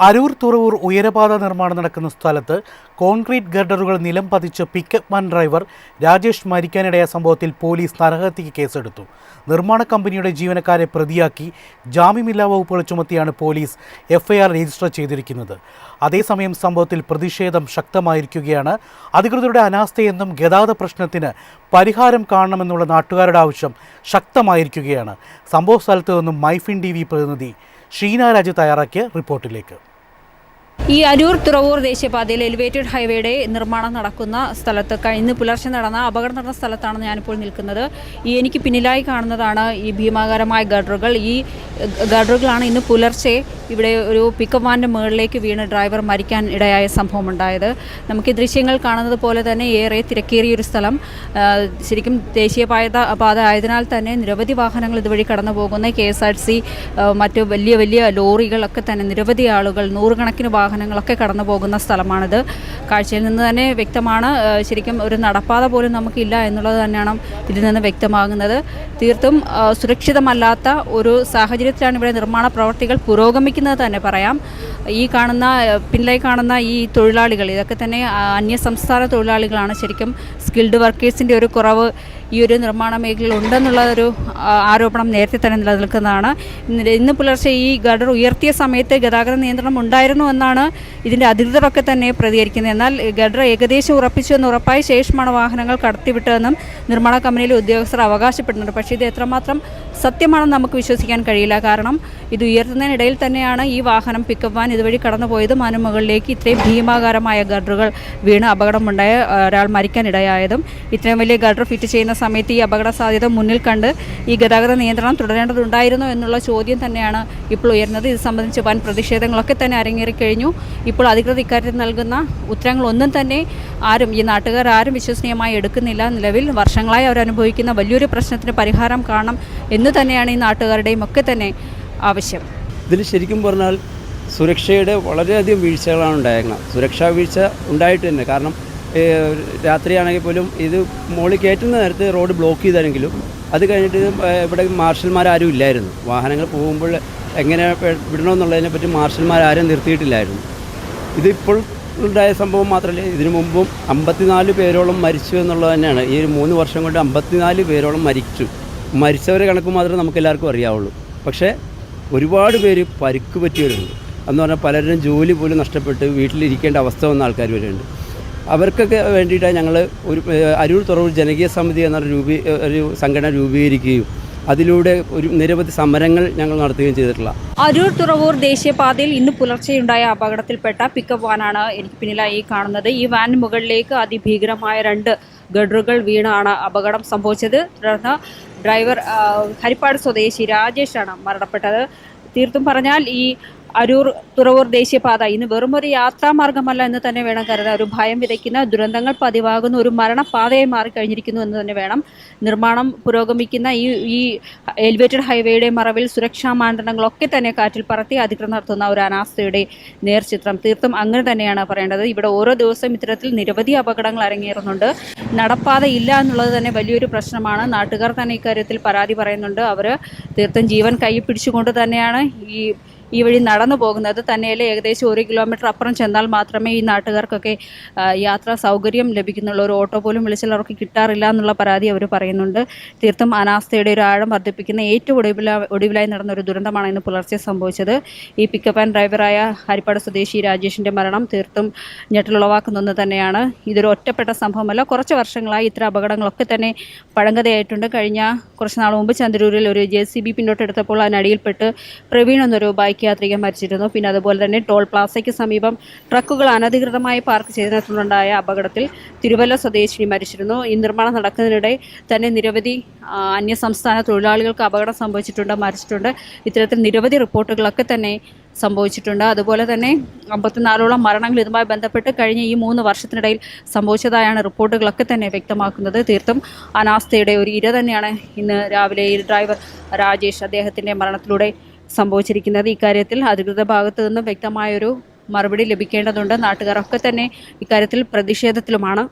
അരൂർ തുറവൂർ ഉയരപാത നിർമ്മാണം നടക്കുന്ന സ്ഥലത്ത് കോൺക്രീറ്റ് ഗർഡറുകൾ നിലം പതിച്ച് പിക്കപ്പ് വാൻ ഡ്രൈവർ രാജേഷ് മരിക്കാനിടയ സംഭവത്തിൽ പോലീസ് നരഹത്യക്ക് കേസെടുത്തു. നിർമ്മാണ കമ്പനിയുടെ ജീവനക്കാരെ പ്രതിയാക്കി ജാമ്യമില്ലാ വകുപ്പുകൾ ചുമത്തിയാണ് പോലീസ് എഫ്ഐആർ രജിസ്റ്റർ ചെയ്തിരിക്കുന്നത്. അതേസമയം സംഭവത്തിൽ പ്രതിഷേധം ശക്തമായിരിക്കുകയാണ്. അധികൃതരുടെ അനാസ്ഥയെന്നും ഗതാഗത പ്രശ്നത്തിന് പരിഹാരം കാണണമെന്നുള്ള നാട്ടുകാരുടെ ആവശ്യം ശക്തമായിരിക്കുകയാണ്. സംഭവ സ്ഥലത്ത് നിന്നും മൈഫിൻ TV പ്രതിനിധി ഷീന രാജ് തയ്യാറാക്കിയ റിപ്പോർട്ടിലേക്ക്. ഈ അരൂർ തുറവൂർ ദേശീയപാതയിൽ എലിവേറ്റഡ് ഹൈവേയുടെ നിർമ്മാണം നടക്കുന്ന സ്ഥലത്ത് ഇന്ന് പുലർച്ചെ അപകടം നടന്ന സ്ഥലത്താണ് ഞാനിപ്പോൾ നിൽക്കുന്നത്. എനിക്ക് പിന്നിലായി കാണുന്നതാണ് ഈ ഭീമാകാരമായ ഗർഡറുകൾ. ഈ ഗർഡറുകളാണ് ഇന്ന് പുലർച്ചെ ഇവിടെ ഒരു പിക്കപ്പ് വാനിൻ്റെ മുകളിലേക്ക് വീണ് ഡ്രൈവർ മരിക്കാൻ ഇടയായ സംഭവം ഉണ്ടായത്. നമുക്ക് ഈ ദൃശ്യങ്ങൾ കാണുന്നത് പോലെ തന്നെ ഏറെ തിരക്കേറിയൊരു സ്ഥലം. ശരിക്കും ദേശീയപാത ആയതിനാൽ തന്നെ നിരവധി വാഹനങ്ങൾ ഇതുവഴി കടന്നു പോകുന്ന KSRTC മറ്റ് വലിയ വലിയ ലോറികളൊക്കെ തന്നെ നിരവധി ആളുകൾ നൂറുകണക്കിന് വാഹനങ്ങളൊക്കെ കടന്നു പോകുന്ന സ്ഥലമാണിത്. കാഴ്ചയിൽ നിന്ന് തന്നെ വ്യക്തമാണ്. ശരിക്കും ഒരു നടപ്പാത പോലും നമുക്കില്ല എന്നുള്ളത് തന്നെയാണ് ഇതിൽ നിന്ന് വ്യക്തമാകുന്നത്. തീർത്തും സുരക്ഷിതമല്ലാത്ത ഒരു സാഹചര്യത്തിലാണ് ഇവിടെ നിർമ്മാണ പ്രവർത്തികൾ പുരോഗമിക്കുന്നത് തന്നെ പറയാം. ഈ പിന്നിലായി കാണുന്ന ഈ തൊഴിലാളികൾ ഇതൊക്കെ തന്നെ അന്യസംസ്ഥാന തൊഴിലാളികളാണ്. ശരിക്കും സ്കിൽഡ് വർക്കേഴ്സിൻ്റെ ഒരു കുറവ് ഈ ഒരു നിർമ്മാണ മേഖലയിൽ ഉണ്ടെന്നുള്ള ഒരു ആരോപണം നേരത്തെ തന്നെ നിലനിൽക്കുന്നതാണ്. ഇന്ന് പുലർച്ചെ ഈ ഗർഡർ ഉയർത്തിയ സമയത്ത് ഗതാഗത നിയന്ത്രണം ഉണ്ടായിരുന്നു എന്നാണ് ഇതിൻ്റെ അധികൃതരൊക്കെ തന്നെ പ്രതികരിക്കുന്നത്. എന്നാൽ ഗർഡർ ഏകദേശം ഉറപ്പിച്ചു എന്ന് ഉറപ്പായ ശേഷമാണ് വാഹനങ്ങൾ കടത്തിവിട്ടതെന്നും നിർമ്മാണ കമ്പനിയിലെ ഉദ്യോഗസ്ഥർ അവകാശപ്പെടുന്നുണ്ട്. പക്ഷേ ഇത് എത്രമാത്രം സത്യമാണെന്ന് നമുക്ക് വിശ്വസിക്കാൻ കഴിയില്ല. കാരണം ഇത് ഉയർത്തുന്നതിനിടയിൽ തന്നെയാണ് ഈ വാഹനം പിക്കപ്പ് വാൻ ഇതുവഴി കടന്നുപോയതും അതിന് മുകളിലേക്ക് ഇത്രയും ഭീമാകാരമായ ഗർഡറുകൾ വീണ് അപകടമുണ്ടായ ഒരാൾ മരിക്കാനിടയായതും. ഇത്രയും വലിയ ഗർഡർ ഫിറ്റ് ചെയ്യുന്ന സമയത്ത് ഈ അപകട സാധ്യത മുന്നിൽ കണ്ട് ഈ ഗതാഗത നിയന്ത്രണം തുടരേണ്ടതുണ്ടായിരുന്നു എന്നുള്ള ചോദ്യം തന്നെയാണ് ഇപ്പോൾ ഉയർന്നത്. ഇത് സംബന്ധിച്ച് വൻ പ്രതിഷേധങ്ങളൊക്കെ തന്നെ അരങ്ങേറിക്കഴിഞ്ഞു. ഇപ്പോൾ അധികൃതർ ഇക്കാര്യത്തിൽ നൽകുന്ന ഉത്തരങ്ങളൊന്നും തന്നെ ഈ നാട്ടുകാർ ആരും വിശ്വസനീയമായി എടുക്കുന്നില്ല. നിലവിൽ വർഷങ്ങളായി അവരനുഭവിക്കുന്ന വലിയൊരു പ്രശ്നത്തിന് പരിഹാരം കാണണം എന്ന് തന്നെയാണ് ഈ നാട്ടുകാരുടെയും ഒക്കെ തന്നെ ആവശ്യം. ഇതിൽ ശരിക്കും പറഞ്ഞാൽ സുരക്ഷയുടെ വളരെയധികം വീഴ്ചകളാണ് ഉണ്ടായേക്കുന്നത്. സുരക്ഷാ വീഴ്ച ഉണ്ടായിട്ട് തന്നെ. കാരണം രാത്രിയാണെങ്കിൽ പോലും ഇത് മുകളിൽ കയറ്റുന്ന നേരത്ത് റോഡ് ബ്ലോക്ക് ചെയ്താണെങ്കിലും അത് കഴിഞ്ഞിട്ട് ഇവിടെ മാർഷൽമാരും ഇല്ലായിരുന്നു. വാഹനങ്ങൾ പോകുമ്പോൾ എങ്ങനെ വിടണമെന്നുള്ളതിനെ പറ്റി മാർഷൽമാരും നിർത്തിയിട്ടില്ലായിരുന്നു. ഇതിപ്പോൾ ഉണ്ടായ സംഭവം മാത്രമല്ല, ഇതിനു മുമ്പും 54 പേരോളം മരിച്ചു എന്നുള്ളത് തന്നെയാണ്. ഈ 3 വർഷം കൊണ്ട് 54 പേരോളം മരിച്ചവരെ കണക്ക് മാത്രമേ നമുക്ക് എല്ലാവർക്കും അറിയാവുള്ളൂ. പക്ഷേ ഒരുപാട് പേര് പരിക്ക് പറ്റിയവരുണ്ട്. എന്ന് പറഞ്ഞാൽ പലരും ജോലി പോലും നഷ്ടപ്പെട്ട് വീട്ടിലിരിക്കേണ്ട അവസ്ഥ വന്ന ആൾക്കാർ വരെയുണ്ട്. അവർക്കൊക്കെ വേണ്ടിയിട്ടാണ് ഞങ്ങൾ ഒരു അരൂർ തുറവൂർ ജനകീയ സമിതി ഒരു സംഘടന രൂപീകരിക്കുകയും അതിലൂടെ നിരവധി സമരങ്ങൾ ഞങ്ങൾ നടത്തുകയും ചെയ്തിട്ടുള്ള. അരൂർ തുറവൂർ ദേശീയപാതയിൽ ഇന്ന് പുലർച്ചെയുണ്ടായ അപകടത്തിൽപ്പെട്ട പിക്കപ്പ് വാനാണ് എനിക്ക് പിന്നിലായി കാണുന്നത്. ഈ വാനിന് മുകളിലേക്ക് അതിഭീകരമായ 2 ഗർഡറുകൾ വീണാണ് അപകടം സംഭവിച്ചത്. തുടർന്ന് ഡ്രൈവർ ഹരിപ്പാട് സ്വദേശി രാജേഷാണ് മരണപ്പെട്ടത്. തീർത്തും പറഞ്ഞാൽ ഈ അരൂർ തുറവൂർ ദേശീയപാത ഇന്ന് വെറും ഒരു യാത്രാമാർഗമല്ല എന്ന് തന്നെ വേണം കരുതാൻ. ഒരു ഭയം വിതയ്ക്കുന്ന ദുരന്തങ്ങൾ പതിവാകുന്ന ഒരു മരണപാതയായി മാറിക്കഴിഞ്ഞിരിക്കുന്നു എന്ന് തന്നെ വേണം. നിർമ്മാണം പുരോഗമിക്കുന്ന ഈ എലിവേറ്റഡ് ഹൈവേയുടെ മറവിൽ സുരക്ഷാ മാനദണ്ഡങ്ങളൊക്കെ തന്നെ കാറ്റിൽ പറത്തി അധികൃതർ നടത്തുന്ന ഒരു അനാസ്ഥയുടെ നേർചിത്രം. തീർത്തും അങ്ങനെ തന്നെയാണ് പറയേണ്ടത്. ഇവിടെ ഓരോ ദിവസവും ഇത്തരത്തിൽ നിരവധി അപകടങ്ങൾ അരങ്ങേറുന്നുണ്ട്. നടപ്പാത ഇല്ല എന്നുള്ളത് തന്നെ വലിയൊരു പ്രശ്നമാണ്. നാട്ടുകാർ തന്നെ ഇക്കാര്യത്തിൽ പരാതി പറയുന്നുണ്ട്. അവർ തീർത്തും ജീവൻ കൈ പിടിച്ചുകൊണ്ട് തന്നെയാണ് ഈ വഴി നടന്നു പോകുന്നത്. തന്നെയല്ല, ഏകദേശം 1 കിലോമീറ്റർ അപ്പുറം ചെന്നാൽ മാത്രമേ ഈ നാട്ടുകാർക്കൊക്കെ യാത്രാ സൗകര്യം ലഭിക്കുന്നുള്ളൂ. ഒരു ഓട്ടോ പോലും വിളിച്ചാൽ അവർക്ക് കിട്ടാറില്ല എന്നുള്ള പരാതി അവർ പറയുന്നുണ്ട്. തീർത്തും അനാസ്ഥയുടെ ഒരു ആഴം വർദ്ധിപ്പിക്കുന്ന ഏറ്റവും ഒടുവിലായി നടന്ന ഒരു ദുരന്തമാണ് ഇന്ന് പുലർച്ചെ സംഭവിച്ചത്. ഈ പിക്കപ്പ് ആൻഡ് ഡ്രൈവറായ ഹരിപ്പാട് സ്വദേശി രാജേഷിൻ്റെ മരണം തീർത്തും ഞെട്ടലുളവാക്കുന്ന ഒന്ന് തന്നെയാണ്. ഇതൊരു ഒറ്റപ്പെട്ട സംഭവമല്ല. കുറച്ച് വർഷങ്ങളായി ഇത്തരം അപകടങ്ങളൊക്കെ തന്നെ പഴങ്കഥയായിട്ടുണ്ട്. കഴിഞ്ഞ കുറച്ച് നാൾ മുമ്പ് ചന്ദ്രൂരിൽ ഒരു JCB പിന്നോട്ടെടുത്തപ്പോൾ അതിനടിയിൽപ്പെട്ട് പ്രവീൺ എന്നൊരു ബൈക്ക് യാത്രികൻ മരിച്ചിരുന്നു. പിന്നെ അതുപോലെ തന്നെ ടോൾ പ്ലാസയ്ക്ക് സമീപം ട്രക്കുകൾ അനധികൃതമായി പാർക്ക് ചെയ്തതിനുണ്ടായ അപകടത്തിൽ തിരുവല്ല സ്വദേശിനി മരിച്ചിരുന്നു. ഈ നിർമ്മാണം നടക്കുന്നതിനിടെ തന്നെ നിരവധി അന്യസംസ്ഥാന തൊഴിലാളികൾക്ക് അപകടം സംഭവിച്ചിട്ടുണ്ട്, മരിച്ചിട്ടുണ്ട്. ഇത്തരത്തിൽ നിരവധി റിപ്പോർട്ടുകളൊക്കെ തന്നെ സംഭവിച്ചിട്ടുണ്ട്. അതുപോലെ തന്നെ 54ഓളം മരണങ്ങൾ ഇതുമായി ബന്ധപ്പെട്ട് കഴിഞ്ഞ ഈ 3 വർഷത്തിനിടയിൽ സംഭവിച്ചതായാണ് റിപ്പോർട്ടുകളൊക്കെ തന്നെ വ്യക്തമാക്കുന്നത്. തീർത്തും അനാസ്ഥയുടെ ഒരു ഇര തന്നെയാണ് ഇന്ന് രാവിലെ ഈ ഡ്രൈവർ രാജേഷ് അദ്ദേഹത്തിൻ്റെ മരണത്തിലൂടെ സംഭവിച്ചിരിക്കുന്നത്. ഇക്കാര്യത്തിൽ അധികൃത ഭാഗത്തു നിന്നും വ്യക്തമായൊരു മറുപടി ലഭിക്കേണ്ടതുണ്ട്. നാട്ടുകാരൊക്കെ തന്നെ ഇക്കാര്യത്തിൽ പ്രതിഷേധത്തിലുമാണ്.